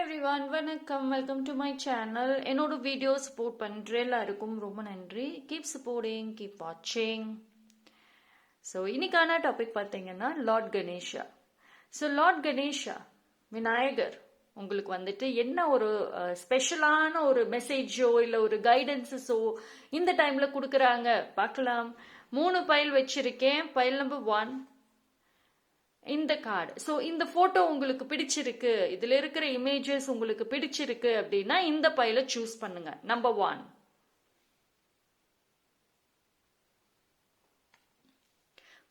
Everyone வணக்கம், welcome to my channel. என்னோட video support பண்ணுற எல்லாருக்கும் ரொம்ப நன்றி. கீப் சப்போர்ட்டிங், கீப் வாட்சிங். ஸோ இன்னைக்கான டாபிக் பார்த்தீங்கன்னா Lord Ganesha. So Lord Ganesha, Vinayagar உங்களுக்கு வந்துட்டு என்ன ஒரு ஸ்பெஷலான ஒரு மெசேஜோ இல்லை ஒரு கைடன்ஸஸோ இந்த டைம்ல கொடுக்குறாங்க பார்க்கலாம். 3 பைல் வச்சிருக்கேன். பைல் நம்பர் 1 இந்த கார்டு. ஸோ இந்த போட்டோ உங்களுக்கு பிடிச்சிருக்கு, இதுல இருக்கிற இமேஜஸ் உங்களுக்கு பிடிச்சிருக்கு அப்படின்னா இந்த பைல சூஸ் பண்ணுங்க. நம்பர் 1.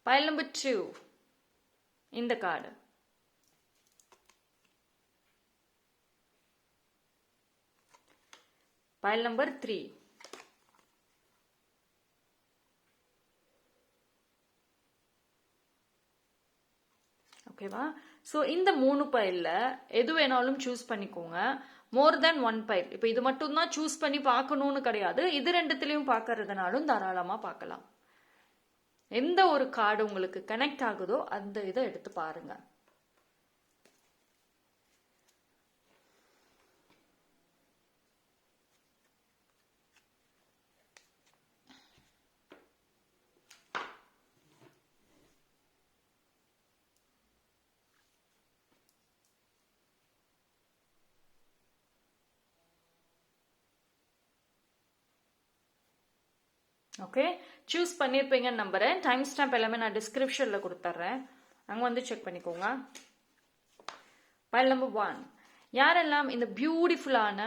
பைல் நம்பர் 2 இந்த கார்டு. File number 3. ஓகேவா? ஸோ இந்த 3 பைல்ல எது வேணாலும் சூஸ் பண்ணிக்கோங்க. மோர் தென் 1 பைல். இப்போ இது மட்டும் தான் சூஸ் பண்ணி பார்க்கணும்னு கிடையாது. இது ரெண்டுத்திலையும் பார்க்கறதுனாலும் தாராளமா பார்க்கலாம். எந்த ஒரு கார்டு உங்களுக்கு கனெக்ட் ஆகுதோ அந்த இதை எடுத்து பாருங்க. ஓகே, சூஸ் பண்ணியிருப்பீங்கன்னு நம்புறேன். டைம் ஸ்டாம்ப் எல்லாமே நான் டிஸ்கிரிப்ஷனில் கொடுத்துட்றேன், அங்கே வந்து செக் பண்ணிக்கோங்க. File number 1. யாரெல்லாம் இந்த பியூட்டிஃபுல்லான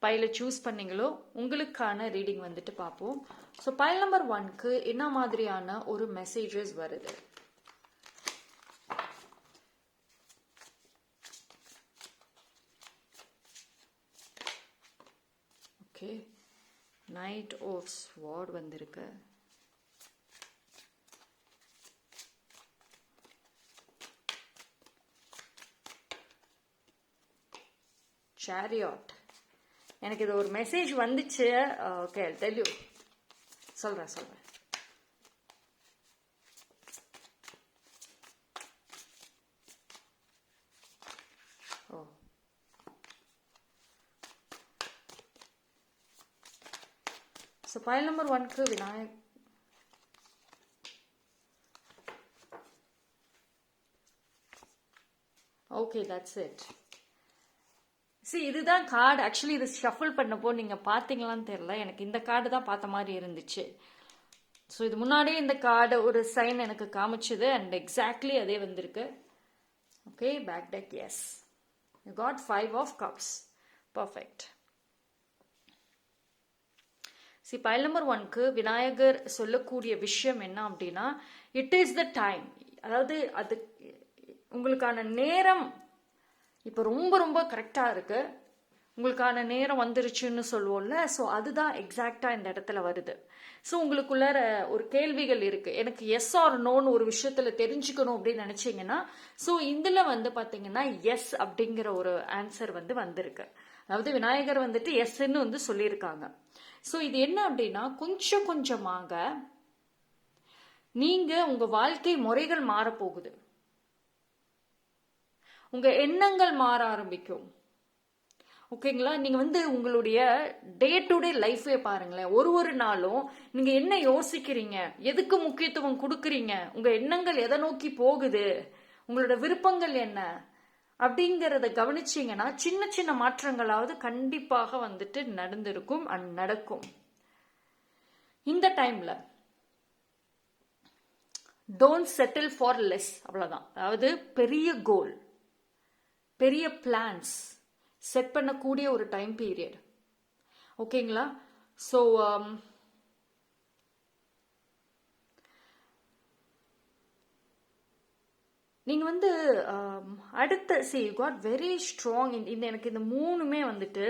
பைலை சூஸ் பண்ணீங்களோ உங்களுக்கான ரீடிங் வந்துட்டு பார்ப்போம். ஸோ பைல் நம்பர் 1க்கு என்ன மாதிரியான ஒரு மெசேஜஸ் வருது? ஓகே, நைட் ஆஃப் ஸ்வார்ட் வந்திருக்கு. சேரியாட். எனக்கு இது ஒரு மெசேஜ் வந்துச்சு. ஓகே, தெரியு சொல்றேன். ஓ, ஸோ பைல் நம்பர் 1க்கு விநாயக். Okay, that's it. இதுதான் கார்டு. ஆக்சுவலி இது ஷஃபிள் பண்ணப்போ நீங்க பாத்தீங்களான்னு தெரியல, எனக்கு இந்த கார்டு தான் பார்த்த மாதிரி இருந்துச்சு. ஸோ இது முன்னாடியே இந்த கார்டு ஒரு சைன் எனக்கு காமிச்சது அண்ட் எக்ஸாக்ட்லி அதே வந்திருக்கு. Okay, back deck. Yes, you got 5 of cups. Perfect. Pile number 1க்கு விநாயகர் சொல்லக்கூடிய விஷயம் என்ன அப்படின்னா, இட் இஸ் த டைம். அதாவது அது உங்களுக்கான நேரம் இப்போ ரொம்ப ரொம்ப கரெக்டா இருக்கு, உங்களுக்கான நேரம் வந்துருச்சுன்னு சொல்லுவோம்ல. ஸோ அதுதான் எக்ஸாக்டா இந்த இடத்துல வருது. ஸோ உங்களுக்குள்ள ஒரு கேள்விகள் இருக்கு, எனக்கு எஸ் ஆர் நோன்னு ஒரு விஷயத்துல தெரிஞ்சுக்கணும் அப்படின்னு நினைச்சீங்கன்னா ஸோ இதுல வந்து பாத்தீங்கன்னா எஸ் அப்படிங்கிற ஒரு ஆன்சர் வந்திருக்கு. அதாவது விநாயகர் வந்துட்டு எஸ்ன்னு வந்து சொல்லியிருக்காங்க. ஸோ இது என்ன அப்படின்னா, கொஞ்சம் கொஞ்சமாக நீங்க உங்க வாழ்க்கை முறைகள் மாறப்போகுது, உங்க எண்ணங்கள் மாற ஆரம்பிக்கும். ஓகேங்களா? நீங்க உங்களுடைய டே டு டே லைஃபே பாருங்களேன். ஒரு நாளும் நீங்க என்ன யோசிக்கிறீங்க, எதுக்கு முக்கியத்துவம் கொடுக்குறீங்க, உங்க எண்ணங்கள் எதை நோக்கி போகுது, உங்களோட விருப்பங்கள் என்ன அப்படிங்கறத கவனிச்சீங்கன்னா சின்ன சின்ன மாற்றங்களாவது கண்டிப்பாக நடந்திருக்கும் அண்ட் நடக்கும். இந்த டைம்ல டோன்ட் செட்டில் ஃபார் லெஸ். அவ்வளவுதான். அதாவது பெரிய கோல், பெரிய பிளான்ஸ் செட் பண்ணக்கூடிய ஒரு டைம் பீரியட். ஓகேங்களா? ஸோ நீங்க அடுத்த யூ காட் வெரி ஸ்ட்ராங். இந்த எனக்கு இந்த 3மே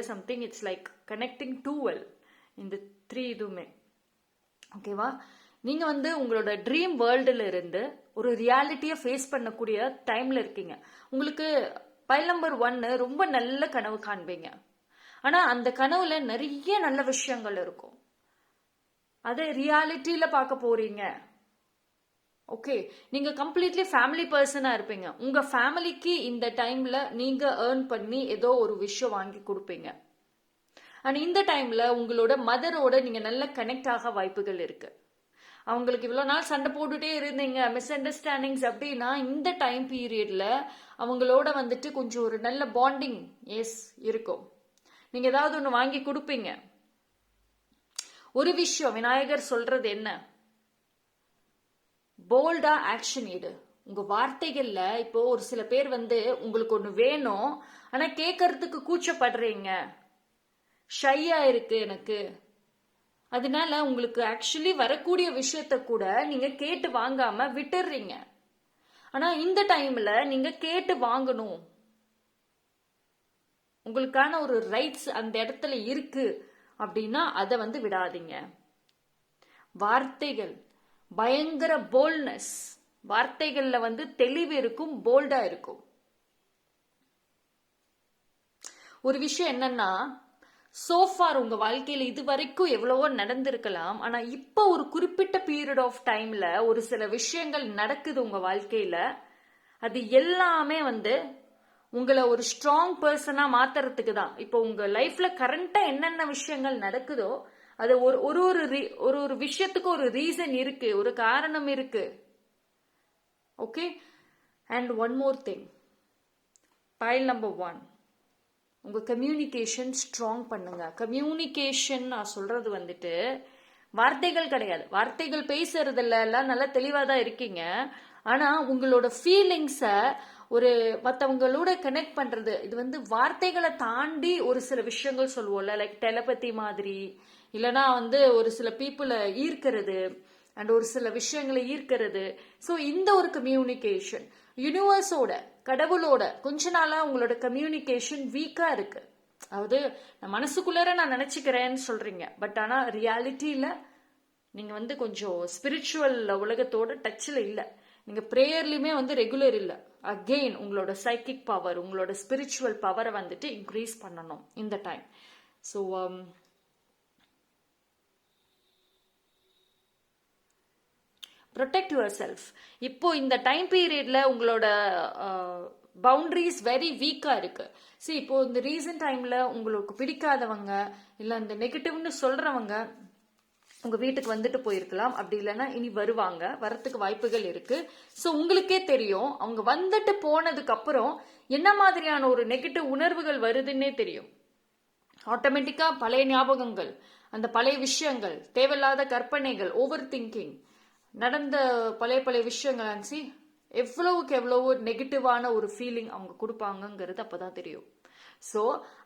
something it's like connecting to well. இந்த 3 இதுவுமே ஓகேவா? நீங்க உங்களோட ட்ரீம் வேர்ல்டுல இருந்து ஒரு ரியாலிட்டியை ஃபேஸ் பண்ணக்கூடிய டைம்ல இருக்கீங்க. உங்களுக்கு பைல் நம்பர் 1 ரொம்ப நல்ல கனவு காண்பீங்க. ஆனா அந்த கனவுல நிறைய நல்ல விஷயங்கள் இருக்கும். அதை ரியாலிட்டியில பார்க்க போறீங்க. ஓகே, நீங்க கம்ப்ளீட்லி ஃபேமிலி பர்சனா இருப்பீங்க. உங்க ஃபேமிலிக்கு இந்த டைம்ல நீங்க ஏர்ன் பண்ணி ஏதோ ஒரு விஷயம் வாங்கி கொடுப்பீங்க. அண்ட் இந்த டைம்ல உங்களோட மதரோட நீங்க நல்ல கனெக்ட் ஆக வாய்ப்புகள் இருக்கு. அவங்களுக்கு இவ்வளவு நாள் சண்டை போட்டுட்டே இருந்தீங்க, மிஸ் அண்டர்ஸ்டாண்டிங்ஸ் அப்படின்னா இந்த டைம் பீரியட்ல அவங்களோட வந்துட்டு கொஞ்சம் ஒரு நல்ல பாண்டிங் இருக்கும். நீங்க ஏதாவது ஒன்று வாங்கி கொடுப்பீங்க. ஒரு விஷயம் விநாயகர் சொல்றது என்ன, போல்டா ஆக்ஷன் எடு. உங்க வார்த்தைகள்ல இப்போ ஒரு சில பேர் வந்து உங்களுக்கு ஒண்ணு வேணும், ஆனா கேட்கறதுக்கு கூச்சப்படுறீங்க, ஷையா இருக்கு எனக்கு, அதனால உங்களுக்கு ஆக்சுவலி வரக்கூடிய விஷயத்த கூட நீங்க கேட்டு வாங்காம விட்டுடுறீங்க. ஆனா இந்த டைம்ல நீங்க கேட்டு வாங்கணும். உங்களுக்கான ஒரு ரைட்ஸ் அந்த இடத்துல இருக்கு அப்படின்னா அதை வந்து விடாதீங்க. வார்த்தைகள் பயங்கர போல்ட்னஸ், வார்த்தைகள்ல வந்து தெளிவு இருக்கும், போல்டா இருக்கும். ஒரு விஷயம் என்னன்னா, சோஃபார் உங்க வாழ்க்கையில இது வரைக்கும் எவ்வளவோ நடந்திருக்கலாம், ஆனா இப்போ ஒரு குறிப்பிட்ட பீரியட் ஆஃப் டைம்ல ஒரு சில விஷயங்கள் நடக்குது உங்க வாழ்க்கையில. அது எல்லாமே வந்து உங்களை ஒரு ஸ்ட்ராங் பர்சனா மாத்துறதுக்கு தான். இப்போ உங்க லைஃப்ல கரண்டா என்னென்ன விஷயங்கள் நடக்குதோ அது ஒரு ஒரு விஷயத்துக்கு ஒரு ரீசன் இருக்கு, ஒரு காரணம் இருக்கு. Okay, and one more thing, file number 1, உங்க கம்யூனிகேஷன் ஸ்ட்ராங் பண்ணுங்க. கம்யூனிகேஷன் நான் சொல்றது வந்துட்டு வார்த்தைகள் கிடையாது. வார்த்தைகள் பேசுறதுல எல்லாம் நல்லா தெளிவா தான் இருக்கீங்க. ஆனா உங்களோட ஃபீலிங்ஸ ஒரு மற்றவங்களோட கனெக்ட் பண்றது, இது வந்து வார்த்தைகளை தாண்டி ஒரு சில விஷயங்கள் சொல்லுவோம்ல, லைக் டெலபதி மாதிரி, இல்லைன்னா வந்து ஒரு சில பீப்புளை ஈர்க்கிறது அண்ட் ஒரு சில விஷயங்களை ஈர்க்கிறது. ஸோ இந்த ஒரு கம்யூனிகேஷன் யூனிவர்ஸோட, கடவுளோட கொஞ்ச நாளா உங்களோட கம்யூனிகேஷன் வீக்கா இருக்கு. அதாவது நான் மனசுக்குள்ளார நான் நினைச்சுக்கிறேன்னு சொல்றீங்க, பட் ஆனா ரியாலிட்டியில நீங்க வந்து கொஞ்சம் ஸ்பிரிச்சுவல் உலகத்தோட டச்சில் இல்லை. நீங்க ப்ரேயர்லயுமே வந்து ரெகுலர் இல்லை. அகெயின் உங்களோட சைக்கிக் பவர், உங்களோட ஸ்பிரிச்சுவல் பவரை வந்துட்டு இன்க்ரீஸ் பண்ணணும் இந்த time. So protect your self. இப்போ இந்த டைம் பீரியட்ல உங்களோட பவுண்டரிஸ் வெரி வீக்கா இருக்கு. சரி, இப்போ இந்த ரீசன்ட் டைம்ல உங்களுக்கு பிடிக்காதவங்க இல்ல இந்த நெகட்டிவ்னு சொல்றவங்க உங்க வீட்டுக்கு வந்துட்டு போயிருக்கலாம். அப்படி இல்லைன்னா இனி வருவாங்க, வரத்துக்கு வாய்ப்புகள் இருக்கு. ஸோ உங்களுக்கே தெரியும் அவங்க வந்துட்டு போனதுக்கு அப்புறம் என்ன மாதிரியான ஒரு நெகட்டிவ் உணர்வுகள் வருதுன்னே தெரியும். ஆட்டோமேட்டிக்கா பழைய ஞாபகங்கள், அந்த பழைய விஷயங்கள், தேவையில்லாத கற்பனைகள், ஓவர் திங்கிங், நடந்த பழைய விஷயங்கள் அன்சி எவ்வளவுக்கு எவ்வளவு நெகட்டிவான ஒரு ஃபீலிங் அவங்க கொடுப்பாங்கங்கிறது அப்பதான் தெரியும். ஸோ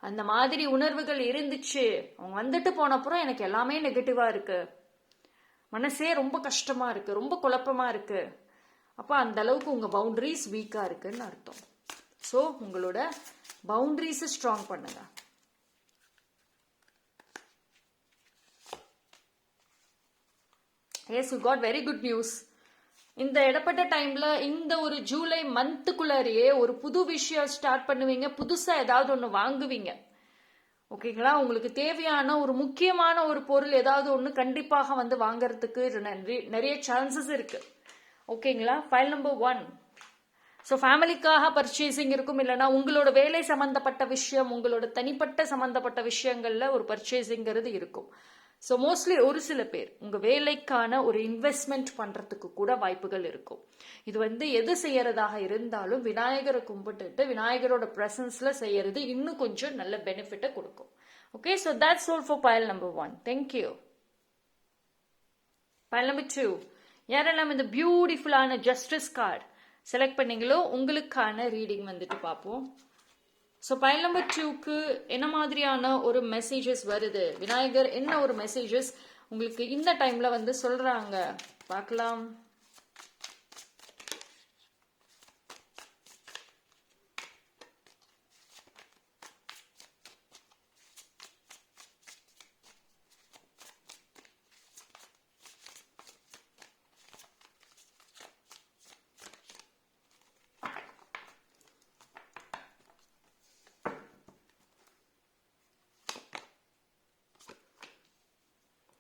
அந்த மாதிரி உணர்வுகள் இருந்துச்சு, அவங்க வந்துட்டு போனப்புறம் எனக்கு எல்லாமே நெகட்டிவா இருக்கு, மனசே ரொம்ப கஷ்டமா இருக்கு, ரொம்ப குழப்பமா இருக்கு, அப்போ அந்த அளவுக்கு உங்க பவுண்டரிஸ் வீக்கா இருக்குன்னு அர்த்தம். ஸோ உங்களோட பவுண்டரிஸை ஸ்ட்ராங் பண்ணுங்க. Yes, you got very good news. இந்த இடப்பட்ட டைம்ல இந்த ஒரு ஜூலை மந்த்துக்குள்ளாரியே ஒரு புது விஷயம் ஸ்டார்ட் பண்ணுவீங்க, புதுசா ஏதாவது ஒன்று வாங்குவீங்க. ஓகேங்களா, உங்களுக்கு தேவையான ஒரு முக்கியமான ஒரு பொருள் ஏதாவது ஒன்று கண்டிப்பாக வந்து வாங்கறதுக்கு நிறைய சான்சஸ் இருக்கு. ஓகேங்களா, ஃபைல் நம்பர் 1. ஸோ ஃபேமிலிக்காக பர்ச்சேசிங் இருக்கும், இல்லைன்னா உங்களோட வேலை சம்பந்தப்பட்ட விஷயம், உங்களோட தனிப்பட்ட சம்பந்தப்பட்ட விஷயங்கள்ல ஒரு பர்ச்சேசிங்கிறது இருக்கும். ஸோ மோஸ்ட்லி ஒரு சில பேர் உங்க வேலைக்கான ஒரு இன்வெஸ்ட்மெண்ட் பண்றதுக்கு கூட வாய்ப்புகள் இருக்கும். இது வந்து எது செய்யறதாக இருந்தாலும் விநாயகரை கும்பிட்டுட்டு விநாயகரோட பிரசன்ஸ்ல செய்யறது இன்னும் கொஞ்சம் நல்ல பெனிஃபிட்டை கொடுக்கும். Okay, so that's all for pile number 1. Thank you. Pile number 2, யாரெல்லாம் இந்த பியூட்டிஃபுல்லான ஜஸ்டிஸ் கார்டு செலக்ட் பண்ணீங்களோ உங்களுக்கான ரீடிங் வந்துட்டு பார்ப்போம். ஸோ பைல் நம்பர் 2க்கு என்ன மாதிரியான ஒரு மெசேஜஸ் வருது, விநாயகர் என்ன ஒரு மெசேஜஸ் உங்களுக்கு இந்த டைம்ல வந்து சொல்றாங்க பார்க்கலாம்.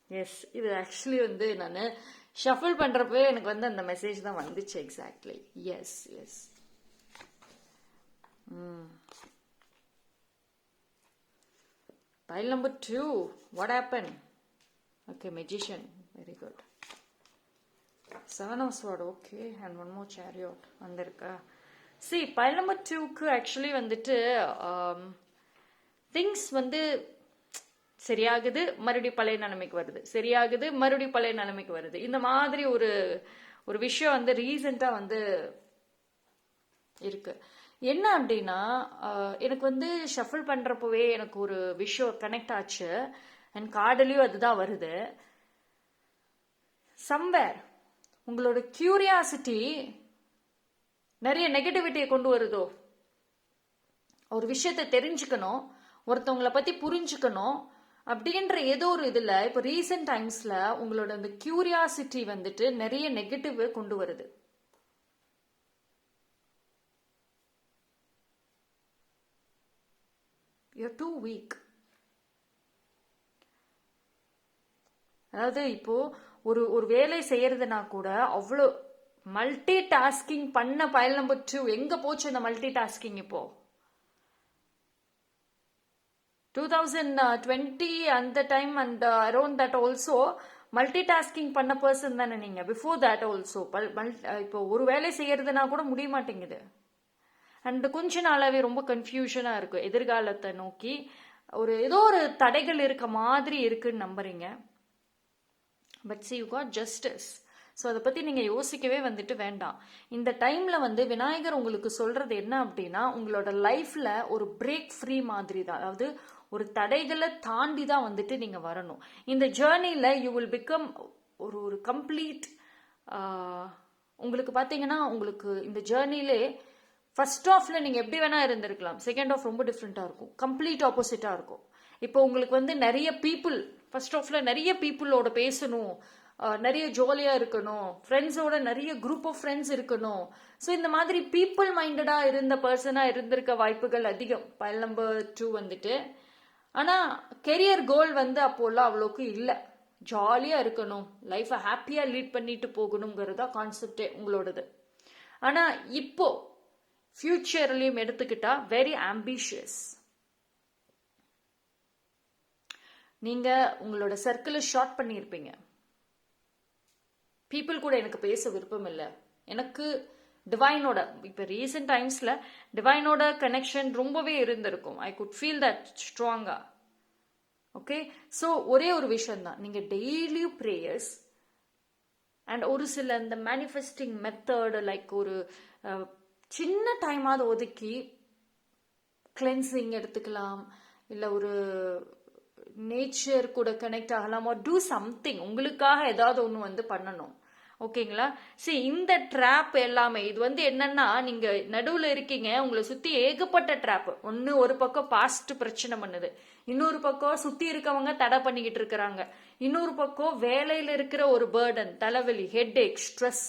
எஸ், இது ஆக்சுவலி வந்து நான் ஷஃபிள் பண்றப்பவே எனக்கு வந்து அந்த மெசேஜ் தான் வந்துச்சு. Exactly. Yes yes. Pile number 2. What happened? Okay, magician. Very good. 7 of sword. Okay, and one more chariot. வந்திருக்கா. See, pile number 2க்கு actually வந்துட்டு things வந்து சரியாகுது, மறுபடியும் பழைய நிலைமைக்கு வருது, சரியாகுது, மறுபடியும் பழைய நிலைமைக்கு வருது. இந்த மாதிரி ஒரு விஷயம் வந்து ரீசெண்டா வந்து இருக்கு. என்ன அப்படின்னா, எனக்கு வந்து ஷஃபிள் பண்றப்பவே எனக்கு ஒரு விஷயம் கனெக்ட் ஆச்சு. அண்ட் கார்டுலயும் அதுதான் வருது. சம்வேர் உங்களோட கியூரியாசிட்டி நிறைய நெகட்டிவிட்டியை கொண்டு வருதோ. ஒரு விஷயத்தை தெரிஞ்சுக்கணும், ஒருத்தவங்களை பத்தி புரிஞ்சுக்கணும் அப்படின்ற ஏதோ ஒரு இதுல இப்ப ரீசெண்ட் டைம்ஸ்ல உங்களோட அந்த கியூரியாசிட்டி வந்துட்டு நிறைய நெகட்டிவ் கொண்டு வருது. You're too weak. அதாவது இப்போ ஒரு வேலை செய்யறதுனா கூட அவ்வளோ மல்டி டாஸ்கிங் பண்ண பைல் நம்பர் 2 எங்க போச்சு அந்த மல்டி டாஸ்கிங்? இப்போ 2020 அந்த time and around that also multi tasking பண்ண பர்சன் தானே நீங்க. பிஃபோர் தட் ஆல்சோ இப்போ ஒரு வேலை செய்யறதுனா கூட முடிய மாட்டேங்குது. அண்ட் கொஞ்ச நாளாவே ரொம்ப கன்ஃபியூஷனா இருக்கு. எதிர்காலத்தை நோக்கி ஏதோ ஒரு தடைகள் இருக்க மாதிரி இருக்குன்னு நம்புறீங்க. But see you got justice. So அதை பத்தி நீங்க யோசிக்கவே வந்துட்டு வேண்டாம். இந்த டைம்ல வந்து விநாயகர் உங்களுக்கு சொல்றது என்ன அப்படின்னா, உங்களோட லைஃப்ல ஒரு பிரேக் ஃப்ரீ மாதிரி தான். அதாவது ஒரு தடைகளை தாண்டி தான் வந்துட்டு நீங்க வரணும். இந்த ஜேர்னில யூ வில் பிகம் ஒரு கம்ப்ளீட். உங்களுக்கு பாத்தீங்கன்னா, உங்களுக்கு இந்த ஜேர்னிலே ஃபர்ஸ்ட் ஆஃப்ல நீங்க எப்படி வேணா இருந்திருக்கலாம், செகண்ட் ஆஃப் ரொம்ப டிஃப்ரெண்டா இருக்கும், கம்ப்ளீட் ஆப்போசிட்டா இருக்கும். இப்போ உங்களுக்கு வந்து நிறைய பீப்புள், ஃபர்ஸ்ட் ஆஃப்ல நிறைய பீப்புளோட பேசணும், நிறைய ஜாலியா இருக்கணும், ஃப்ரெண்ட்ஸோட நிறைய குரூப் ஆஃப் ஃப்ரெண்ட்ஸ் இருக்கணும். ஸோ இந்த மாதிரி பீப்புள் மைண்டடா இருந்த பர்சனா இருந்திருக்க வாய்ப்புகள் அதிகம் பைல் நம்பர் 2 வந்துட்டு. ஆனா கெரியர் கோல் வந்து அப்போல்லாம் அவ்வளோக்கு இல்லை. ஜாலியா இருக்கணும், லைஃபை ஹாப்பியா லீட் பண்ணிட்டு போகணுங்கிறதா கான்செப்டே உங்களோடது. ஆனா இப்போ ஃபியூச்சர்லயும் எடுத்துக்கிட்டா வெரி ஆம்பிஷியஸ். நீங்க உங்களோட சர்க்கிளை ஷார்ட் பண்ணியிருப்பீங்க. பீப்புள் கூட எனக்கு பேச விருப்பம் இல்லை, எனக்கு டிவைனோட இப்போ ரீசெண்ட் டைம்ஸ்ல டிவைனோட கனெக்ஷன் ரொம்பவே இருந்திருக்கும். ஐ குட் ஃபீல் தட் ஸ்ட்ராங்கா. ஓகே, ஸோ ஒரே ஒரு விஷயம் தான், நீங்க டெய்லியும் ப்ரேயர்ஸ் அண்ட் ஒரு சில இந்த மேனிஃபெஸ்டிங் மெத்தட் லைக் ஒரு சின்ன டைமாவது ஒதுக்கி கிளென்சிங் எடுத்துக்கலாம், இல்லை ஒரு நேச்சர் கூட கனெக்ட் ஆகலாம், டூ சம்திங். உங்களுக்காக ஏதாவது ஒன்று வந்து பண்ணணும். ஓகேங்களா? சரி, இந்த ட்ராப் எல்லாமே இது வந்து என்னன்னா, நீங்க நடுவில் இருக்கீங்க, உங்களை சுத்தி ஏகப்பட்ட ட்ராப். ஒரு பக்கம் பாஸ்ட் பிரச்சனை பண்ணுது, இன்னொரு பக்கம் சுத்தி இருக்கவங்க தடை பண்ணிக்கிட்டு இருக்கிறாங்க, இன்னொரு பக்கம் வேலையில இருக்கிற ஒரு பேர்டன், தலைவலி, ஹெட் ஏக், ஸ்ட்ரெஸ்,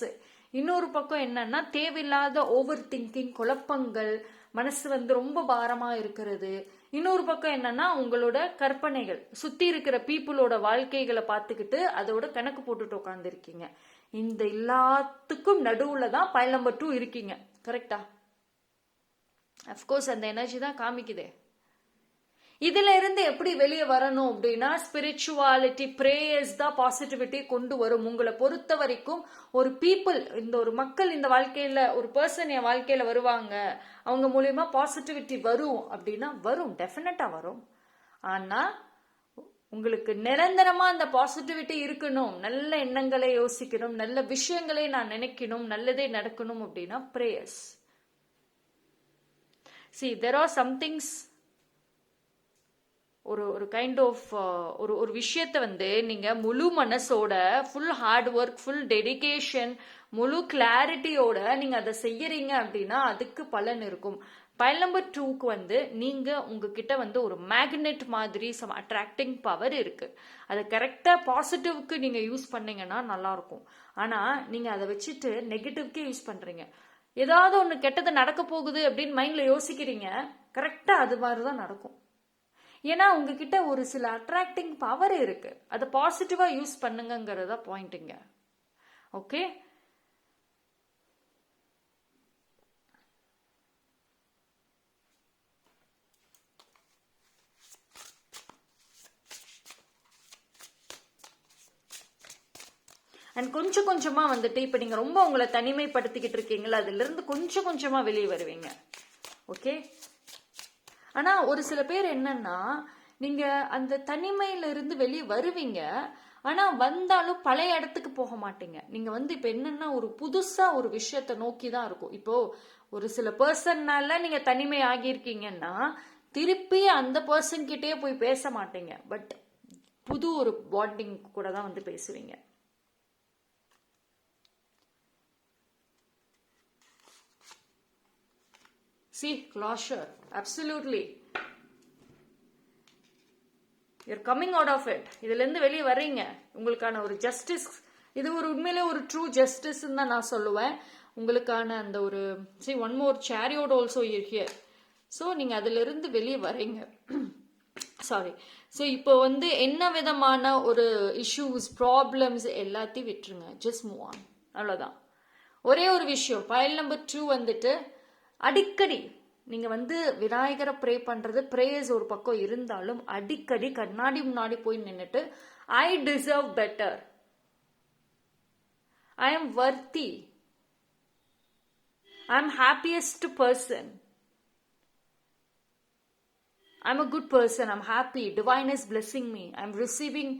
இன்னொரு பக்கம் என்னன்னா தேவையில்லாத ஓவர் திங்கிங், குழப்பங்கள், மனசு வந்து ரொம்ப பாரமா இருக்கிறது. இன்னொரு பக்கம் என்னன்னா உங்களோட கற்பனைகள், சுத்தி இருக்கிற பீப்புளோட வாழ்க்கைகளை பார்த்துக்கிட்டு அதோட கணக்கு போட்டுட்டு உட்கார்ந்து இருக்கீங்க. இந்த எல்லாத்துக்கும் நடுவுல தான் பைல் நம்பர் 2 இருக்கீங்க. கரெக்டா? அஃப்கோர்ஸ் அந்த எனர்ஜி தான் காமிக்குதே. இதுல இருந்து எப்படி வெளியே வரணும் அப்படின்னா, ஸ்பிரிச்சுவாலிட்டி, பிரேயர்ஸ் தான் பாசிட்டிவிட்டி கொண்டு வரும். உங்களை பொறுத்த வரைக்கும் ஒரு பீப்புள், இந்த ஒரு மக்கள் இந்த வாழ்க்கையில, ஒரு பர்சன் என் வாழ்க்கையில வருவாங்க, அவங்க மூலியமா பாசிட்டிவிட்டி வரும் அப்படின்னா வரும், டெஃபினட்டா வரும். ஆனா உங்களுக்கு நிரந்தரமா அந்த பாசிட்டிவிட்டி இருக்கணும், நல்ல எண்ணங்களை யோசிக்கணும், நல்ல விஷயங்களை நான் நினைக்கணும், நல்லதே நடக்கணும் அப்படின்னா prayers. See, there are some things, ஒரு கைண்ட் ஆஃப் ஒரு விஷயத்தை வந்து நீங்க முழு மனசோட, full hard work, full dedication, முழு கிளாரிட்டியோட நீங்க அதை செய்யறீங்க அப்படின்னா அதுக்கு பலன் இருக்கும். பைல் நம்பர் 2க்கு வந்து நீங்க உங்ககிட்ட வந்து ஒரு மேக்னெட் மாதிரி சம் அட்ராக்டிங் பவர் இருக்கு. அதை கரெக்டா பாசிட்டிவ்க்கு நீங்க யூஸ் பண்ணீங்கன்னா நல்லா இருக்கும். ஆனா நீங்க அதை வச்சுட்டு நெகட்டிவ்க்கே யூஸ் பண்றீங்க. ஏதாவது ஒண்ணு கெட்டது நடக்க போகுது அப்படின்னு மைண்ட்ல யோசிக்கிறீங்க, கரெக்டா அது மாதிரிதான் நடக்கும். ஏன்னா உங்ககிட்ட ஒரு சில அட்ராக்டிங் பவர் இருக்கு, அதை பாசிட்டிவா யூஸ் பண்ணுங்கிறதா பாயிண்ட்டுங்க. ஓகே. அண்ட் கொஞ்சம் கொஞ்சமா வந்துட்டு இப்ப நீங்க ரொம்ப உங்களை தனிமைப்படுத்திக்கிட்டு இருக்கீங்களா, அதுல இருந்து கொஞ்சம் கொஞ்சமா வெளியே வருவீங்க. ஓகே. ஆனா ஒரு சில பேர் என்னன்னா, நீங்க அந்த தனிமையில இருந்து வெளியே வருவீங்க, ஆனா வந்தாலும் பழைய இடத்துக்கு போக மாட்டீங்க. நீங்க வந்து இப்ப என்னன்னா ஒரு புதுசா ஒரு விஷயத்த நோக்கி தான் இருக்கும். இப்போ ஒரு சில பர்சன்னால நீங்க தனிமை ஆகியிருக்கீங்கன்னா திருப்பி அந்த பர்சன் கிட்டே போய் பேச மாட்டீங்க, பட் புது ஒரு பாண்டிங் கூட தான் வந்து பேசுவீங்க. See, closure. Absolutely. You're coming out of it. இதுல இருந்து வெளியே வர்றீங்க. உங்களுக்கான ஒரு ஜஸ்டிஸ், இது ஒரு உண்மையிலே ஒரு ட்ரூ ஜஸ்டிஸ் தான் நான் சொல்லுவேன். உங்களுக்கான அந்த ஒரு see one more chariot also here. So நீங்க அதுல இருந்து வெளியே வர்றீங்க. சாரி. ஸோ இப்போ வந்து என்ன விதமான ஒரு இஷ்யூஸ் ப்ராப்ளம்ஸ் எல்லாத்தையும் விட்டுருங்க. Just move on. அவ்வளோதான். ஒரே ஒரு விஷயம், பைல் நம்பர் 2 வந்துட்டு அடிக்கடி நீங்க வந்து விநாயகரை ப்ரே பண்றது ப்ரேயர்ஸ் ஒரு பக்கம் இருந்தாலும் அடிக்கடி கண்ணாடி முன்னாடி போய் நின்னுட்டு I deserve better, I am வர்த்தி, I am happiest person, I am a good person, I am happy, divine is blessing me, I am receiving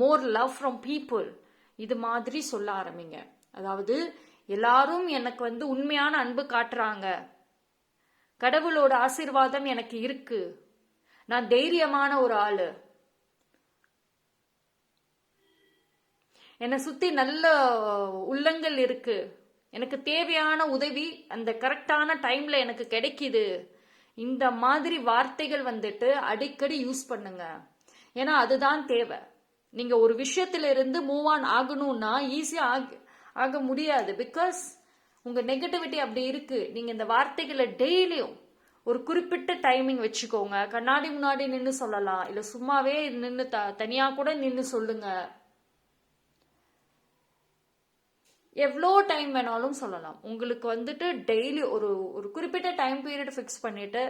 more love from people. இது மாதிரி சொல்ல ஆரம்பிங்க. அதாவது எல்லாரும் எனக்கு வந்து உண்மையான அன்பு காட்டுறாங்க, கடவுளோட ஆசீர்வாதம் எனக்கு இருக்கு, நான் தைரியமான ஒரு ஆளு, என்னை சுத்தி நல்ல உள்ளங்கள் இருக்கு, எனக்கு தேவையான உதவி அந்த கரெக்டான டைம்ல எனக்கு கிடைக்குது. இந்த மாதிரி வார்த்தைகள் வந்துட்டு அடிக்கடி யூஸ் பண்ணுங்க. ஏன்னா அதுதான் தேவை. நீங்க ஒரு விஷயத்துல இருந்து மூவ் ஆன் ஆகணும்னா ஈஸியா ஆக முடியாது. பிகாஸ் உங்க நெகட்டிவிட்டி அப்படி இருக்கு. நீங்க இந்த வார்த்தைகளை டெய்லியும் ஒரு குறிப்பிட்ட டைமிங் வச்சுக்கோங்க. கண்ணாடி முன்னாடி நின்று சொல்லலாம், இல்ல சும்மாவே நின்று தனியா கூட நின்று சொல்லுங்க. எவ்வளோ டைம் வேணாலும் சொல்லலாம். உங்களுக்கு வந்துட்டு டெய்லி ஒரு குறிப்பிட்ட டைம் பீரியட் ஃபிக்ஸ் பண்ணிட்டு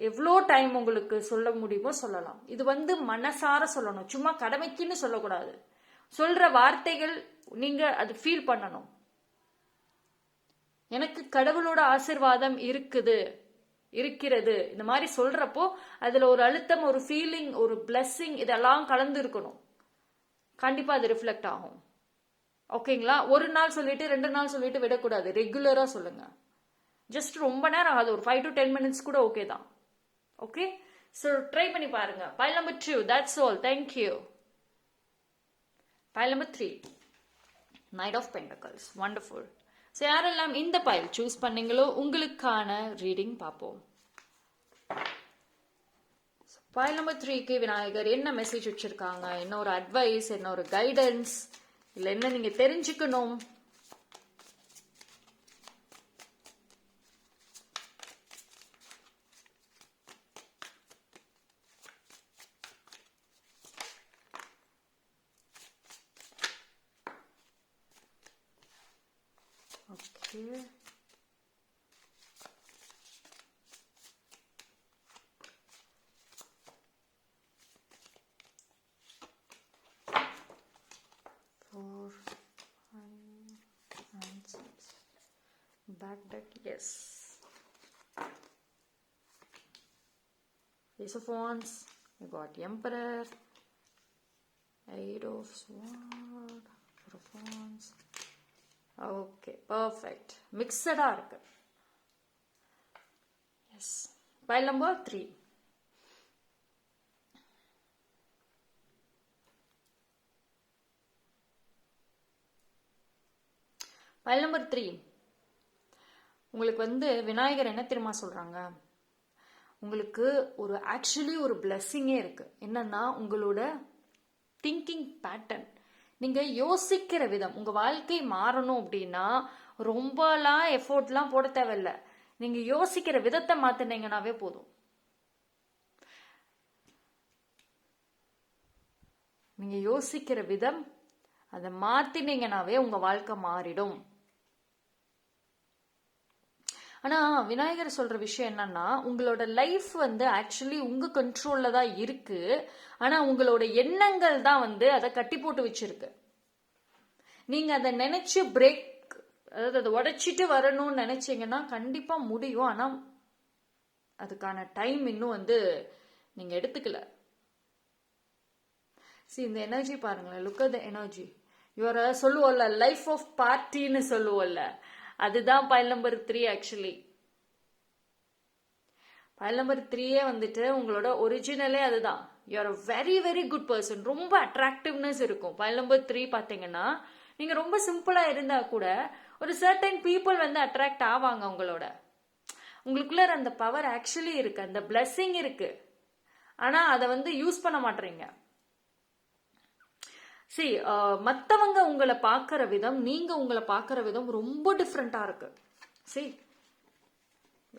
எவ்வளோ டைம் உங்களுக்கு சொல்ல முடியுமோ சொல்லலாம். இது வந்து மனசார சொல்லணும், சும்மா கடமைக்குன்னு சொல்லக்கூடாது. சொல்ற வார்த்தைகள் நீங்க அது ஃபீல் பண்ணணும். எனக்கு கடவுளோட ஆசீர்வாதம் இருக்கிறது இந்த மாதிரி சொல்றப்போ அதுல ஒரு அழுத்தம், ஒரு ஃபீலிங், ஒரு பிளெஸிங் இதெல்லாம் கலந்து இருக்கணும். கண்டிப்பா அது ரிஃப்ளெக்ட் ஆகும். ஓகேங்களா? ஒரு நாள் சொல்லிட்டு 2 நாள் சொல்லிட்டு விடக்கூடாது. ரெகுலரா சொல்லுங்க. ஜஸ்ட் ரொம்ப நேரம் ஆகாது, ஒரு 5 to 10 minutes கூட ஓகே தான். ஓகே, ஸோ ட்ரை பண்ணி பாருங்க. Pile number 2, that's all. Thank you. Pile number 3, knight of pentacles. Wonderful. So யாரெல்லாம் இந்த பைல் சூஸ் பண்ணீங்களோ உங்களுக்கான ரீடிங் பார்ப்போம். பைல் நம்பர் 3க்கு விநாயகர் என்ன மெசேஜ் வச்சிருக்காங்க, என்ன ஒரு அட்வைஸ், என்ன ஒரு கைடன்ஸ், இல்லை என்ன நீங்க தெரிஞ்சுக்கணும்? Okay. Four, 5, and 6. Back deck, yes. Ace of Wands. We got Emperor. 8 of Swords. 4 of Wands. Okay, perfect. மிக்சடா இருக்கு. Yes. Pile number 3. Pile number 3 உங்களுக்கு வந்து விநாயகர் என்ன தெரியுமா சொல்றாங்க, உங்களுக்கு ஒரு ஆக்சுவலி ஒரு பிளெஸிங்கே இருக்கு. என்னன்னா உங்களோட திங்கிங் பேட்டர்ன், நீங்க யோசிக்கிற விதம். உங்க வாழ்க்கை மாறணும் அப்படின்னா ரொம்பலாம் எஃபோர்ட்லாம் போட தேவையில்லை. நீங்க யோசிக்கிற விதத்தை மாத்தினீங்கன்னாவே போதும். நீங்க யோசிக்கிற விதம் அதை மாத்தினீங்கன்னாவே உங்க வாழ்க்கை மாறிடும். ஆனா விநாயகர் சொல்ற விஷயம் என்னன்னா, உங்களோட லைஃப் வந்து ஆக்சுவலி உங்க கண்ட்ரோல்ல தான் இருக்கு. ஆனா உங்களோட எண்ணங்கள் தான் வந்து அதை கட்டி போட்டு வச்சிருக்கு. நீங்க அதை நினைச்சு பிரேக், அதாவது அதை உடைச்சிட்டு வரணும்னு நினைச்சீங்கன்னா கண்டிப்பா முடியும். ஆனா அதுக்கான டைம் இன்னும் வந்து நீங்க எடுத்துக்கல. இந்த எனர்ஜி பாருங்களேன், look at the energy. Your சொல்லுவோம்ல லைஃப் ஆஃப் பார்ட்டின்னு சொல்லுவோம்ல, அதுதான் pile number 3 actually. Pile number 3 வந்துட்டு உங்களோட ஒரிஜினலே அதுதான். You are a very very good person. ரொம்ப அட்ராக்டிவ்னஸ் இருக்கும். பைல் நம்பர் 3 பாத்தீங்கன்னா நீங்க ரொம்ப சிம்பிளா இருந்தா கூட ஒரு சர்டன் பீப்புள் வந்து அட்ராக்ட் ஆவாங்க உங்களோட. உங்களுக்குள்ள அந்த பவர் ஆக்சுவலி இருக்கு, அந்த பிளெஸிங் இருக்கு. ஆனா அதை வந்து யூஸ் பண்ண மாட்டீங்க. மத்தவங்க உங்களை பார்க்கிற விதம், நீங்க உங்களை பார்க்கிற விதம் ரொம்ப டிஃப்ரெண்டா இருக்கு.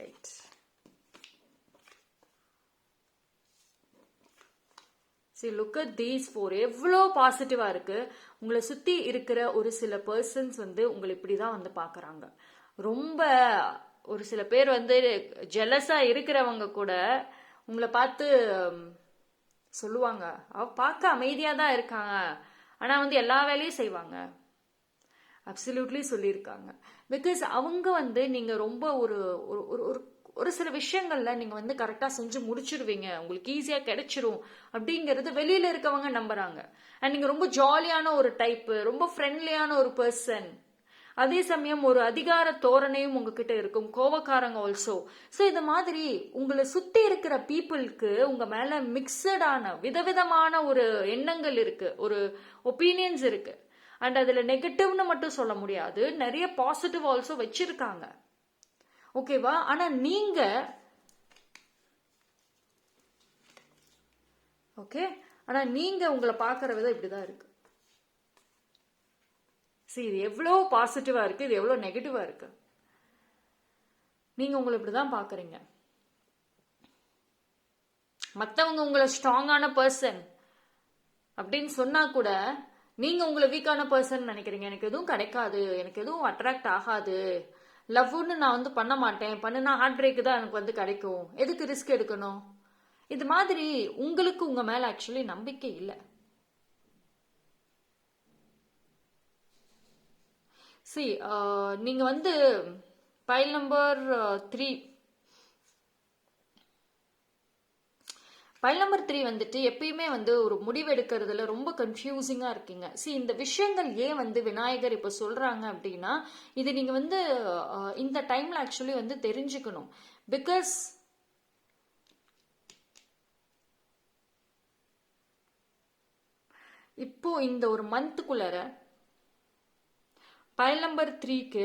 வெயிட். Look at these 4. எவ்வளோ பாசிட்டிவா இருக்கு. உங்களை சுத்தி இருக்கிற ஒரு சில பர்சன்ஸ் வந்து உங்களை இப்படிதான் வந்து பாக்குறாங்க. ரொம்ப ஒரு சில பேர் வந்து ஜெலஸா இருக்கிறவங்க கூட உங்களை பார்த்து சொல்லுவாங்க, அவ பார்க்க அமைதியா தான் இருக்காங்க, ஆனா வந்து எல்லா வேலையும் செய்வாங்க. அப்சல்யூட்லி சொல்லியிருக்காங்க. பிகாஸ் அவங்க வந்து நீங்க ரொம்ப ஒரு ஒரு சில விஷயங்கள்ல நீங்க வந்து கரெக்டா செஞ்சு முடிச்சிருவீங்க, உங்களுக்கு ஈஸியா கிடைச்சிரும் அப்படிங்கறது வெளியில இருக்கவங்க நம்புறாங்க. அண்ட் நீங்க ரொம்ப ஜாலியான ஒரு டைப், ரொம்ப ஃப்ரெண்ட்லியான ஒரு பர்சன். அதே சமயம் ஒரு அதிகார தோரணையும் உங்ககிட்ட இருக்கும், கோவக்காரங்க ஆல்சோ. இது மாதிரி உங்களை சுத்தி இருக்கிற பீப்புளுக்கு உங்க மேல மிக்சடான விதவிதமான ஒரு எண்ணங்கள் இருக்கு, ஒரு ஒப்பீனியன்ஸ் இருக்கு. அண்ட் அதுல நெகட்டிவ்னு மட்டும் சொல்ல முடியாது, நிறைய பாசிட்டிவ் ஆல்சோ வச்சிருக்காங்க. ஓகேவா? ஆனா நீங்க உங்களை பாக்குற விதம் இப்படிதான் இருக்கு. இது எவ்வளவு பாசிட்டிவா இருக்கு, இது எவ்வளவு நெகட்டிவா இருக்கு. நீங்க உங்களை இப்படிதான் பாக்குறீங்க. மத்தவங்க உங்களை ஸ்ட்ராங்கான பர்சன் அப்படின்னு சொன்னா கூட நீங்க உங்களை வீக்கான பர்சன் நினைக்கிறீங்க. எனக்கு எதுவும் கிடைக்காது, எனக்கு எதுவும் அட்ராக்ட் ஆகாது, லவ்னு நான் வந்து பண்ண மாட்டேன், பண்ணுனா ஹார்ட் பிரேக் தான் எனக்கு வந்து கிடைக்கும், எதுக்கு ரிஸ்க் எடுக்கணும். இது மாதிரி உங்களுக்கு உங்க மேல ஆக்சுவலி நம்பிக்கை இல்லை. நீங்க வந்து பைல் நம்பர் 3 வந்துட்டு எப்பயுமே வந்து ஒரு முடிவு எடுக்கிறதுல ரொம்ப கன்ஃபியூசிங்கா இருக்கீங்க. இந்த விஷயங்கள் ஏன் வந்து விநாயகர் இப்ப சொல்றாங்க அப்படின்னா, இது நீங்க வந்து இந்த டைம்ல ஆக்சுவலி வந்து தெரிஞ்சுக்கணும். பிகாஸ் இப்போ இந்த ஒரு மந்த்துக்குள்ளார பைல் நம்பர் 3க்கு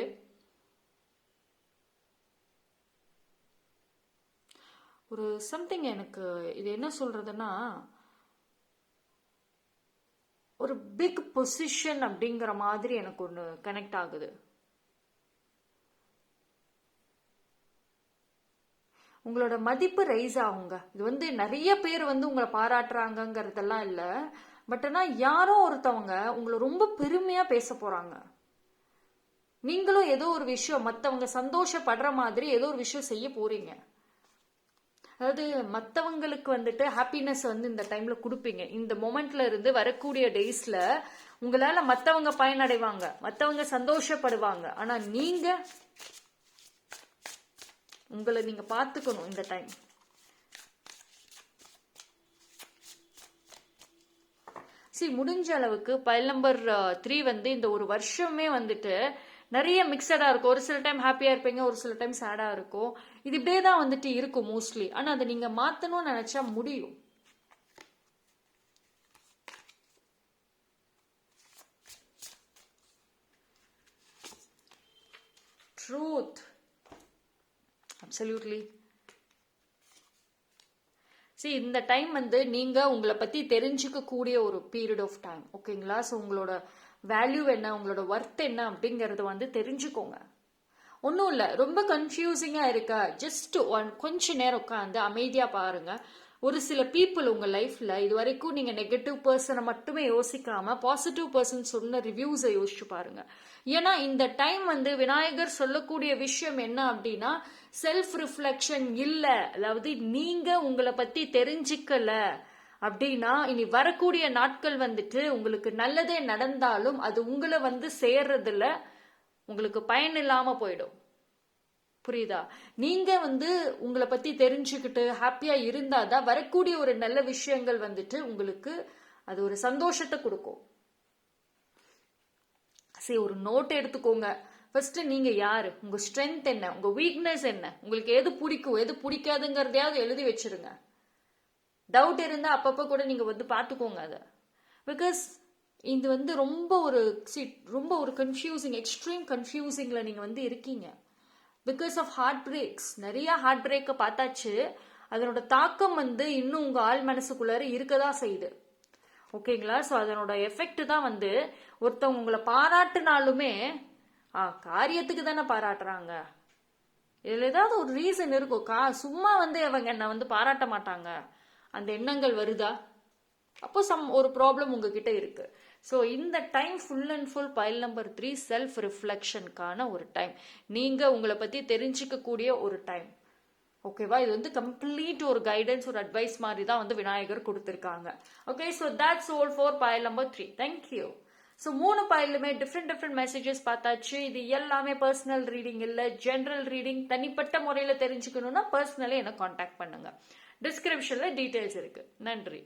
ஒரு சம்திங், எனக்கு இது என்ன சொல்றதுன்னா, ஒரு பிக் பொசிஷன் அப்படிங்கிற மாதிரி எனக்கு ஒன்று கனெக்ட் ஆகுது. உங்களோட மதிப்பு ரைஸ் ஆகுங்க. இது வந்து நிறைய பேர் வந்து உங்களை பாராட்டுறாங்கிறதெல்லாம் இல்லை, பட் ஆனால் யாரோ ஒருத்தவங்க உங்களை ரொம்ப பெருமையா பேச போறாங்க. நீங்களும் ஏதோ ஒரு விஷயம் மற்றவங்க சந்தோஷப்படுற மாதிரி ஏதோ ஒரு விஷயம் செய்ய போறீங்க. அதாவது மற்றவங்களுக்கு வந்துட்டு ஹாப்பினஸ் வந்து இந்த டைம்ல கொடுப்பீங்க. இந்த மொமெண்ட்ல இருந்து வரக்கூடிய டேஸ்ல உங்களால மற்றவங்க பயனடைவாங்க, மற்றவங்க சந்தோஷப்படுவாங்க. ஆனா நீங்க உங்களை நீங்க பார்த்துக்கணும் இந்த டைம். முடிஞ்ச அளவுக்கு பைல் நம்பர் 3 வந்து இந்த ஒரு வருஷமே வந்துட்டு நிறைய மிக்சடா இருக்கும். ஒரு சில டைம் ஹாப்பியா இருப்பீங்க, ஒரு சில டைம் சேடா இருக்கும். இது இப்படியே தான் வந்துட்டு இருக்கும் மோஸ்ட்லி. ஆனா அதை நீங்க மாத்தணும்னு நினைச்சா முடியும். Truth, absolutely. இந்த டைம் வந்து நீங்க உங்களை பத்தி தெரிஞ்சுக்க கூடிய ஒரு பீரியட் ஆஃப் டைம். ஓகேங்களா? உங்களோட வேல்யூ என்ன, உங்களோட ஒர்த் என்ன அப்படிங்கறத வந்து தெரிஞ்சுக்கோங்க. ஒன்றும் இல்லை, ரொம்ப கன்ஃபியூசிங்கா இருக்கா, ஜஸ்ட் கொஞ்ச நேரம் உட்காந்து அமைதியா பாருங்க. ஒரு சில பீப்புள் உங்க லைஃப்ல இது வரைக்கும் நீங்க நெகட்டிவ் பர்சனை மட்டுமே யோசிக்காம பாசிட்டிவ் பர்சன் சொன்ன ரிவ்யூஸை யோசிச்சு பாருங்க. ஏன்னா இந்த டைம் விநாயகர் சொல்லக்கூடிய விஷயம் என்ன அப்படின்னா, செல்ஃப் ரிஃப்ளெக்ஷன் இல்ல, அதாவது நீங்க உங்களை பத்தி தெரிஞ்சுக்கல அப்படின்னா இனி வரக்கூடிய நாட்கள் உங்களுக்கு நல்லதே நடந்தாலும் அது உங்களை சேர்றதுல உங்களுக்கு பயன் இல்லாம போயிடும். புரியுதா? நீங்க உங்களை பத்தி தெரிஞ்சுக்கிட்டு ஹாப்பியா இருந்தாதான் வரக்கூடிய ஒரு நல்ல விஷயங்கள் உங்களுக்கு அது ஒரு சந்தோஷத்தை கொடுக்கும். சரி, ஒரு நோட் எடுத்துக்கோங்க. ஃபர்ஸ்ட் நீங்க யாரு, உங்க ஸ்ட்ரென்த் என்ன, உங்க வீக்னஸ் என்ன, உங்களுக்கு எது பிடிக்கும் எது பிடிக்காதுங்கிறதையாவது எழுதி வச்சிருங்க. டவுட் இருந்தா அப்பப்ப கூட நீங்க பாத்துக்கோங்க அதை. பிகாஸ் இது ரொம்ப ஒரு கன்ஃபியூசிங், எக்ஸ்ட்ரீம் கன்ஃபியூசிங்ல நீங்க இருக்கீங்க. பிகாஸ் ஆஃப் ஹார்ட் பிரேக்ஸ், நிறைய ஹார்ட் பிரேக்கை பார்த்தாச்சு. அதனோட தாக்கம் இன்னும் உங்க ஆள் மனசுக்குள்ளார இருக்கதான் செய்யுது. ஓகேங்களா? ஸோ அதனோட எஃபெக்ட் தான் ஒருத்தவங்க உங்களை பாராட்டுனாலுமே காரியத்துக்கு தானே பாராட்டுறாங்க. இதுல ஏதாவது ஒரு ரீசன் இருக்கும். சும்மா அவங்க என்ன பாராட்ட மாட்டாங்க, அந்த எண்ணங்கள் வருதா? அப்போ ஒரு ப்ராப்ளம் உங்ககிட்ட இருக்கு. ஸோ இந்த time full and full pile number 3 self ரிஃப்ளெக்ஷனுக்கான ஒரு டைம், நீங்க உங்களை பத்தி தெரிஞ்சுக்க கூடிய ஒரு டைம். ஓகேவா? இது கம்ப்ளீட் ஒரு கைடன்ஸ், ஒரு அட்வைஸ் மாதிரி தான் விநாயகர் கொடுத்திருக்காங்க. Okay, so that's all for pile number 3. Thank you. So 3 பைலுமே டிஃப்ரெண்ட் மெசேஜஸ் பார்த்தாச்சு. இது எல்லாமே பர்சனல் ரீடிங் இல்ல, ஜெனரல் ரீடிங். தனிப்பட்ட முறையில் தெரிஞ்சுக்கணும்னா பர்சனலி என்ன கான்டாக்ட் பண்ணுங்க. டிஸ்கிரிப்ஷன்ல டீடைல்ஸ் இருக்கு. நன்றி.